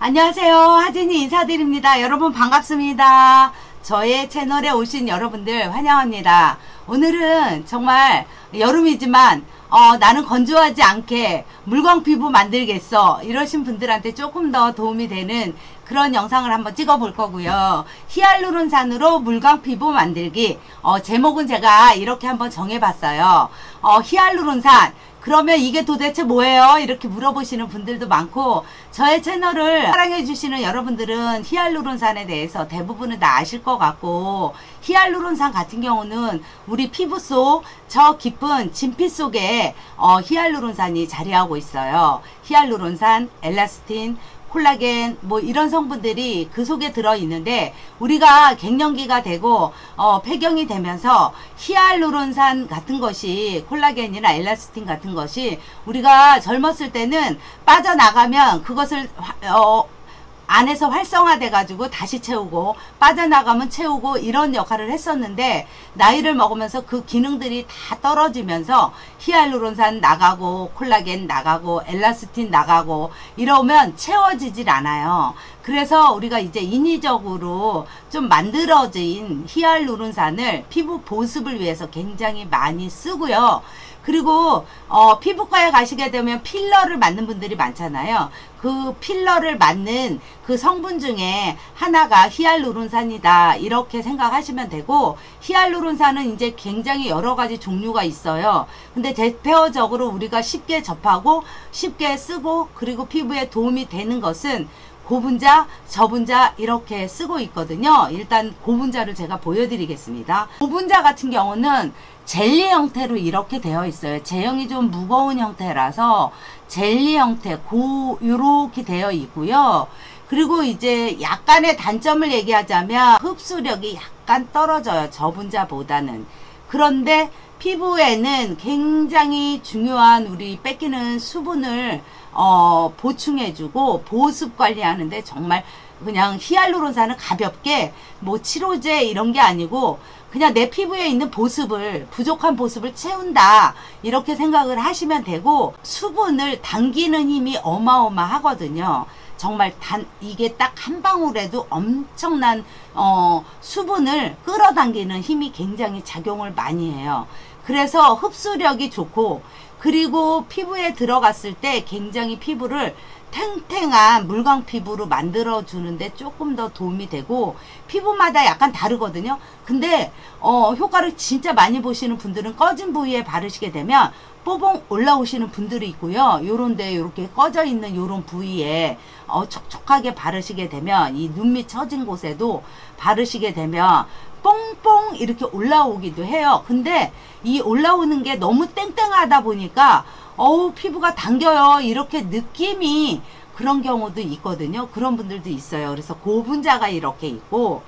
안녕하세요. 하진이 인사드립니다. 여러분 반갑습니다. 저의 채널에 오신 여러분들 환영합니다. 오늘은 정말 여름이지만 나는 건조하지 않게 물광 피부 만들겠어 이러신 분들한테 조금 더 도움이 되는 그런 영상을 한번 찍어 볼 거고요. 히알루론산으로 물광 피부 만들기. 제목은 제가 이렇게 한번 정해 봤어요. 히알루론산 그러면 이게 도대체 뭐예요? 이렇게 물어보시는 분들도 많고, 저의 채널을 사랑해 주시는 여러분들은 히알루론산에 대해서 대부분은 다 아실 것 같고, 히알루론산 같은 경우는 우리 피부 속 저 깊은 진피 속에 히알루론산이 자리하고 있어요. 히알루론산, 엘라스틴, 콜라겐 뭐 이런 성분들이 그 속에 들어 있는데, 우리가 갱년기가 되고 폐경이 되면서 히알루론산 같은 것이, 콜라겐이나 엘라스틴 같은 것이 우리가 젊었을 때는 빠져나가면 그것을 안에서 활성화돼 가지고 다시 채우고, 빠져나가면 채우고, 이런 역할을 했었는데, 나이를 먹으면서 그 기능들이 다 떨어지면서 히알루론산 나가고, 콜라겐 나가고, 엘라스틴 나가고 이러면 채워지질 않아요. 그래서 우리가 이제 인위적으로 좀 만들어진 히알루론산을 피부 보습을 위해서 굉장히 많이 쓰고요. 그리고 피부과에 가시게 되면 필러를 맞는 분들이 많잖아요. 그 필러를 맞는 그 성분 중에 하나가 히알루론산이다 이렇게 생각하시면 되고, 히알루론산은 이제 굉장히 여러 가지 종류가 있어요. 근데 대표적으로 우리가 쉽게 접하고 쉽게 쓰고 그리고 피부에 도움이 되는 것은 고분자, 저분자 이렇게 쓰고 있거든요. 일단 고분자를 제가 보여드리겠습니다. 고분자 같은 경우는 젤리 형태로 이렇게 되어 있어요. 제형이 좀 무거운 형태라서 젤리 형태 요렇게 되어 있고요. 그리고 이제 약간의 단점을 얘기하자면 흡수력이 약간 떨어져요, 저분자보다는. 그런데 피부에는 굉장히 중요한 우리 뺏기는 수분을 보충해주고 보습 관리하는데 정말 그냥 히알루론산은 가볍게 뭐 치료제 이런 게 아니고 그냥 내 피부에 있는 보습을, 부족한 보습을 채운다 이렇게 생각을 하시면 되고, 수분을 당기는 힘이 어마어마하거든요. 정말 이게 딱 한 방울에도 엄청난 수분을 끌어당기는 힘이 굉장히 작용을 많이 해요. 그래서 흡수력이 좋고, 그리고 피부에 들어갔을 때 굉장히 피부를 탱탱한 물광 피부로 만들어 주는데 조금 더 도움이 되고, 피부마다 약간 다르거든요. 근데 효과를 진짜 많이 보시는 분들은 꺼진 부위에 바르시게 되면 뽀봉 올라오시는 분들이 있고요. 요런데 요렇게 꺼져 있는 요런 부위에 촉촉하게 바르시게 되면, 이 눈 밑 처진 곳에도 바르시게 되면 뽕뽕 이렇게 올라오기도 해요. 근데 이 올라오는 게 너무 땡땡하다 보니까 피부가 당겨요 이렇게 느낌이, 그런 경우도 있거든요. 그런 분들도 있어요. 그래서 고분자가 이렇게 있고,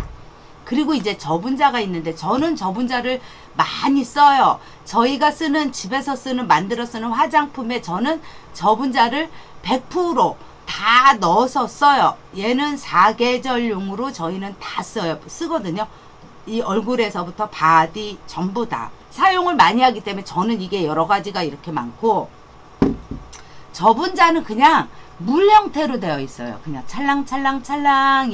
그리고 이제 저분자가 있는데, 저는 저분자를 많이 써요. 저희가 쓰는, 집에서 쓰는, 만들어 쓰는 화장품에 저는 저분자를 100% 다 넣어서 써요. 얘는 사계절용으로 저희는 다 쓰거든요. 이 얼굴에서부터 바디 전부 다 사용을 많이 하기 때문에 저는 이게 여러 가지가 이렇게 많고, 저분자는 그냥 물 형태로 되어 있어요. 그냥 찰랑찰랑찰랑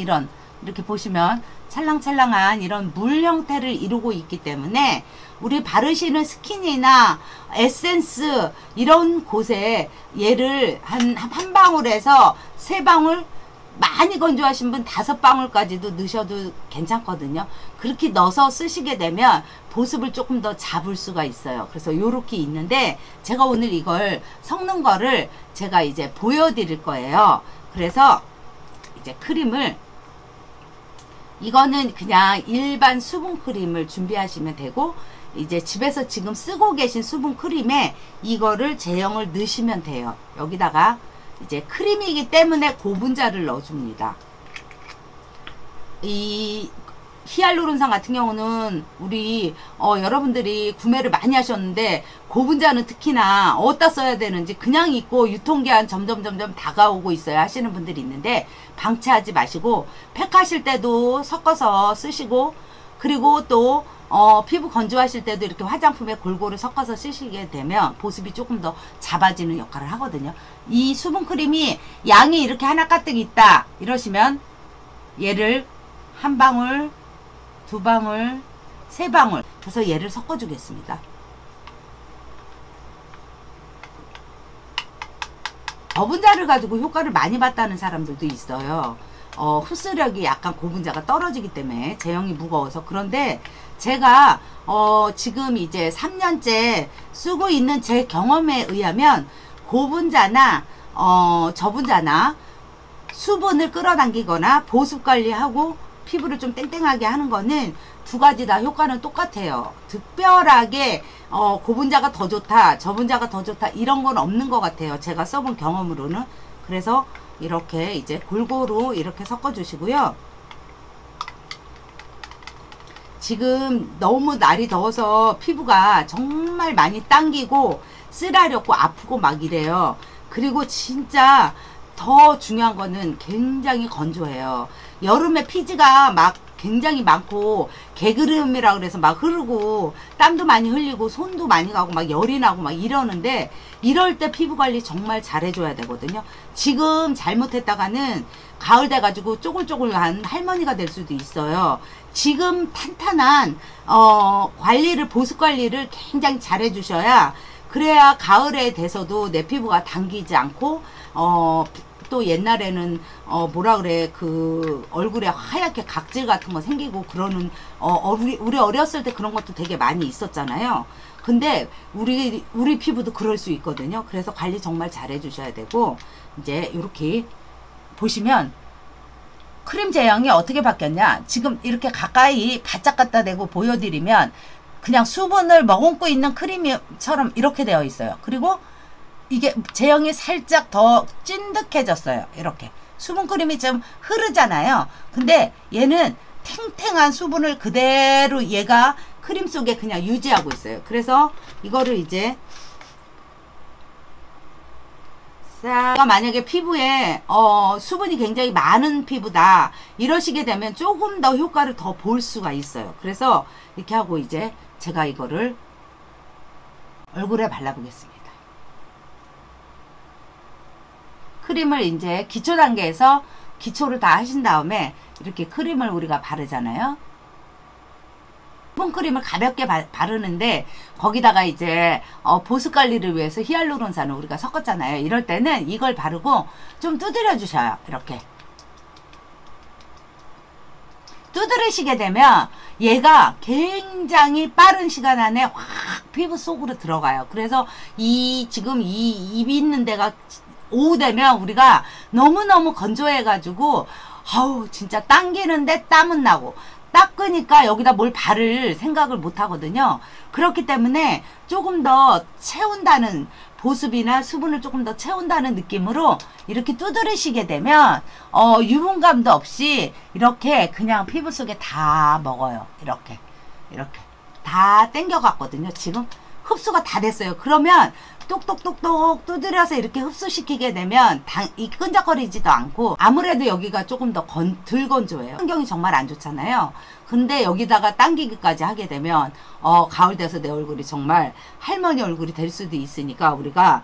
이렇게 보시면 찰랑찰랑한 이런 물 형태를 이루고 있기 때문에 우리 바르시는 스킨이나 에센스 이런 곳에 얘를 한 방울에서 3방울, 많이 건조하신 분 5방울까지도 넣으셔도 괜찮거든요. 그렇게 넣어서 쓰시게 되면 보습을 조금 더 잡을 수가 있어요. 그래서 요렇게 있는데, 제가 오늘 이걸 섞는 거를 제가 이제 보여드릴 거예요. 그래서 이제 크림을, 이거는 그냥 일반 수분 크림을 준비하시면 되고, 이제 집에서 지금 쓰고 계신 수분 크림에 이거를 제형을 넣으시면 돼요. 여기다가 이제 크림이기 때문에 고분자를 넣어줍니다. 이 히알루론산 같은 경우는 우리 여러분들이 구매를 많이 하셨는데, 고분자는 특히나 어디다 써야 되는지 그냥 있고 유통기한 점점 다가오고 있어요 하시는 분들이 있는데, 방치하지 마시고 팩하실 때도 섞어서 쓰시고, 그리고 또 피부 건조하실 때도 이렇게 화장품에 골고루 섞어서 쓰시게 되면 보습이 조금 더 잡아지는 역할을 하거든요. 이 수분크림이 양이 이렇게 하나 가득 있다 이러시면 얘를 한 방울, 두 방울, 세 방울 그래서 얘를 섞어 주겠습니다. 저분자를 가지고 효과를 많이 봤다는 사람들도 있어요. 흡수력이 약간 고분자가 떨어지기 때문에 제형이 무거워서. 그런데 제가 지금 이제 3년째 쓰고 있는 제 경험에 의하면 고분자나 저분자나 수분을 끌어당기거나 보습 관리하고 피부를 좀 땡땡하게 하는 거는 두 가지 다 효과는 똑같아요. 특별하게 고분자가 더 좋다, 저분자가 더 좋다 이런 건 없는 것 같아요. 제가 써본 경험으로는. 그래서 이렇게 이제 골고루 이렇게 섞어 주시고요. 지금 너무 날이 더워서 피부가 정말 많이 당기고 쓰라렸고 아프고 막 이래요. 그리고 진짜 더 중요한 거는 굉장히 건조해요. 여름에 피지가 막 굉장히 많고 개그름이라 그래서 막 흐르고 땀도 많이 흘리고 손도 많이 가고 막 열이 나고 막 이러는데 이럴 때 피부 관리 정말 잘 해줘야 되거든요. 지금 잘못했다가는 가을 돼가지고 쪼글쪼글한 할머니가 될 수도 있어요. 지금 탄탄한 관리를 보습 관리를 굉장히 잘 해주셔야 그래야 가을에 돼서도 내 피부가 당기지 않고 또 옛날에는 뭐라 그래 그 얼굴에 하얗게 각질 같은 거 생기고 그러는 우리 어렸을 때 그런 것도 되게 많이 있었잖아요. 근데 우리 피부도 그럴 수 있거든요. 그래서 관리 정말 잘 해주셔야 되고 이제 이렇게 보시면 크림 제형이 어떻게 바뀌었냐. 지금 이렇게 가까이 바짝 갖다 대고 보여드리면 그냥 수분을 머금고 있는 크림처럼 이렇게 되어 있어요. 그리고 이게 제형이 살짝 더 찐득해졌어요. 이렇게 수분크림이 좀 흐르잖아요. 근데 얘는 탱탱한 수분을 그대로 얘가 크림 속에 그냥 유지하고 있어요. 그래서 이거를 이제 싹 만약에 피부에 수분이 굉장히 많은 피부다 이러시게 되면 조금 더 효과를 더 볼 수가 있어요. 그래서 이렇게 하고 이제 제가 이거를 얼굴에 발라보겠습니다. 크림을 이제 기초 단계에서 기초를 다 하신 다음에 이렇게 크림을 우리가 바르잖아요. 수분크림을 가볍게 바르는데 거기다가 이제 보습 관리를 위해서 히알루론산을 우리가 섞었잖아요. 이럴 때는 이걸 바르고 좀 두드려 주셔요. 이렇게 두드리시게 되면 얘가 굉장히 빠른 시간 안에 확 피부 속으로 들어가요. 그래서 지금 이 입이 있는 데가 오후 되면 우리가 너무너무 건조해가지고 아우 진짜 당기는데 땀은 나고 닦으니까 여기다 뭘 바를 생각을 못 하거든요. 그렇기 때문에 조금 더 채운다는 보습이나 수분을 조금 더 채운다는 느낌으로 이렇게 두드리시게 되면 유분감도 없이 이렇게 그냥 피부 속에 다 먹어요. 이렇게 다 땡겨 갔거든요. 지금 흡수가 다 됐어요. 그러면 똑똑똑똑 두드려서 이렇게 흡수시키게 되면 이 끈적거리지도 않고 아무래도 여기가 조금 더 덜 건조해요. 환경이 정말 안 좋잖아요. 근데 여기다가 당기기까지 하게 되면 가을 돼서 내 얼굴이 정말 할머니 얼굴이 될 수도 있으니까 우리가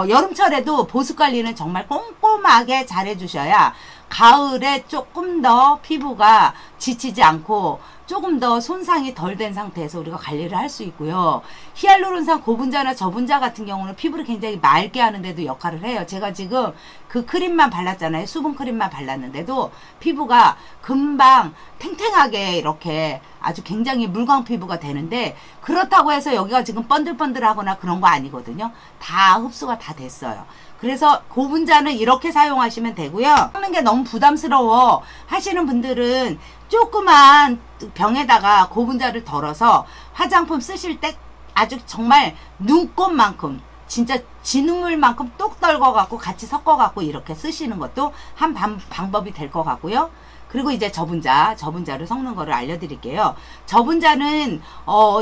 여름철에도 보습 관리는 정말 꼼꼼하게 잘 해주셔야 가을에 조금 더 피부가 지치지 않고 조금 더 손상이 덜 된 상태에서 우리가 관리를 할 수 있고요. 히알루론산 고분자나 저분자 같은 경우는 피부를 굉장히 맑게 하는데도 역할을 해요. 제가 지금 그 크림만 발랐잖아요. 수분 크림만 발랐는데도 피부가 금방 탱탱하게 이렇게 아주 굉장히 물광 피부가 되는데 그렇다고 해서 여기가 지금 번들번들하거나 그런 거 아니거든요. 다 흡수가 다 됐어요. 그래서 고분자는 이렇게 사용하시면 되고요. 하는 게 너무 부담스러워 하시는 분들은 조그만 병에다가 고분자를 덜어서 화장품 쓰실 때 아주 정말 눈곱만큼 진짜 진흙물만큼 똑 떨궈갖고 같이 섞어갖고 이렇게 쓰시는 것도 한 방법이 될 것 같고요. 그리고 이제 저분자를 섞는 거를 알려드릴게요. 저분자는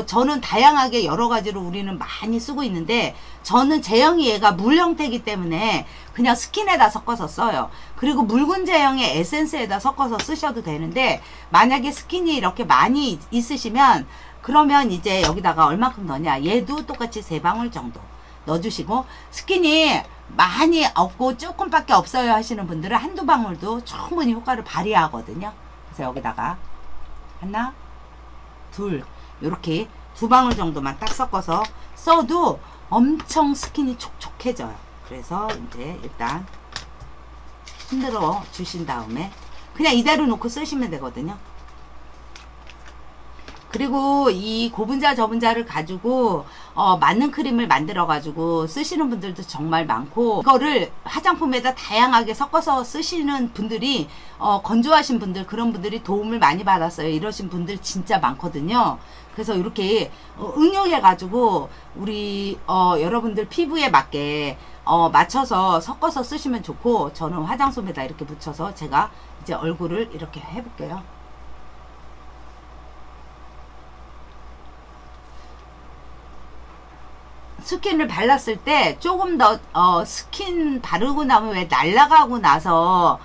저는 다양하게 여러 가지로 우리는 많이 쓰고 있는데, 저는 제형이 얘가 물 형태이기 때문에 그냥 스킨에다 섞어서 써요. 그리고 묽은 제형의 에센스에다 섞어서 쓰셔도 되는데, 만약에 스킨이 이렇게 많이 있으시면 그러면 이제 여기다가 얼마큼 넣냐, 얘도 똑같이 3방울 정도 넣어주시고, 스킨이 많이 없고 조금밖에 없어요 하시는 분들은 한두 방울도 충분히 효과를 발휘하거든요. 그래서 여기다가 하나, 둘, 이렇게 2방울 정도만 딱 섞어서 써도 엄청 스킨이 촉촉해져요. 그래서 이제 일단 흔들어 주신 다음에 그냥 이대로 놓고 쓰시면 되거든요. 그리고 이 고분자 저분자를 가지고 맞는 크림을 만들어 가지고 쓰시는 분들도 정말 많고, 이거를 화장품에다 다양하게 섞어서 쓰시는 분들이 건조하신 분들, 그런 분들이 도움을 많이 받았어요 이러신 분들 진짜 많거든요. 그래서 이렇게 응용해 가지고 우리 여러분들 피부에 맞게 맞춰서 섞어서 쓰시면 좋고, 저는 화장솜에다 이렇게 묻혀서 제가 이제 얼굴을 이렇게 해볼게요. 스킨을 발랐을 때 조금 더 스킨 바르고 나면 왜 날아가고 나서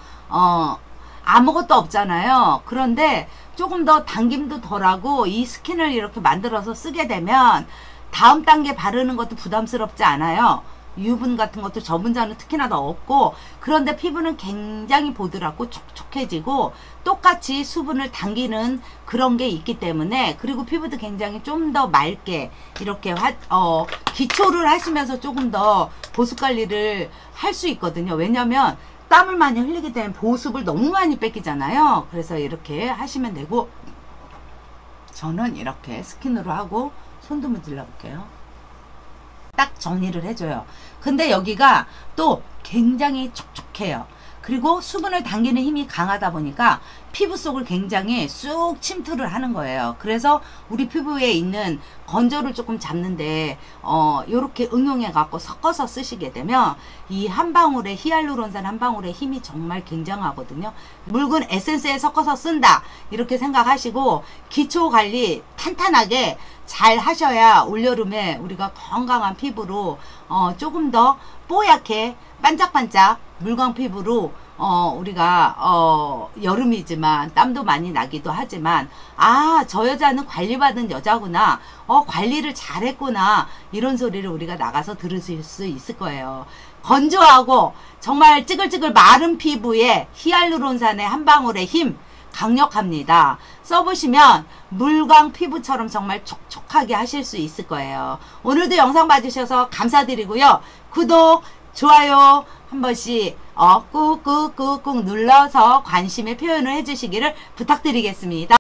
아무것도 없잖아요. 그런데 조금 더 당김도 덜하고 이 스킨을 이렇게 만들어서 쓰게 되면 다음 단계 바르는 것도 부담스럽지 않아요. 유분 같은 것도 저분자는 특히나 더 없고, 그런데 피부는 굉장히 보드랍고 촉촉해지고 똑같이 수분을 당기는 그런 게 있기 때문에, 그리고 피부도 굉장히 좀 더 맑게 이렇게 기초를 하시면서 조금 더 보습 관리를 할 수 있거든요. 왜냐면 땀을 많이 흘리기 때문에 보습을 너무 많이 뺏기잖아요. 그래서 이렇게 하시면 되고, 저는 이렇게 스킨으로 하고 손도 문질러 볼게요. 딱 정리를 해줘요. 근데 여기가 또 굉장히 촉촉해요. 그리고 수분을 당기는 힘이 강하다 보니까 피부 속을 굉장히 쑥 침투를 하는 거예요. 그래서 우리 피부에 있는 건조를 조금 잡는데 요렇게 응용해 갖고 섞어서 쓰시게 되면 이 한 방울의 히알루론산 한 방울의 힘이 정말 굉장하거든요. 묽은 에센스에 섞어서 쓴다 이렇게 생각하시고 기초 관리 탄탄하게 잘 하셔야 올여름에 우리가 건강한 피부로 조금 더 뽀얗게 반짝반짝 물광 피부로 우리가 여름이지만 땀도 많이 나기도 하지만, 아, 저 여자는 관리받은 여자구나, 관리를 잘했구나, 이런 소리를 우리가 나가서 들으실 수 있을 거예요. 건조하고 정말 찌글찌글 마른 피부에 히알루론산의 한 방울의 힘 강력합니다. 써보시면 물광 피부처럼 정말 촉촉하게 하실 수 있을 거예요. 오늘도 영상 봐주셔서 감사드리고요. 구독, 좋아요 한 번씩 꾹꾹꾹꾹 눌러서 관심의 표현을 해주시기를 부탁드리겠습니다.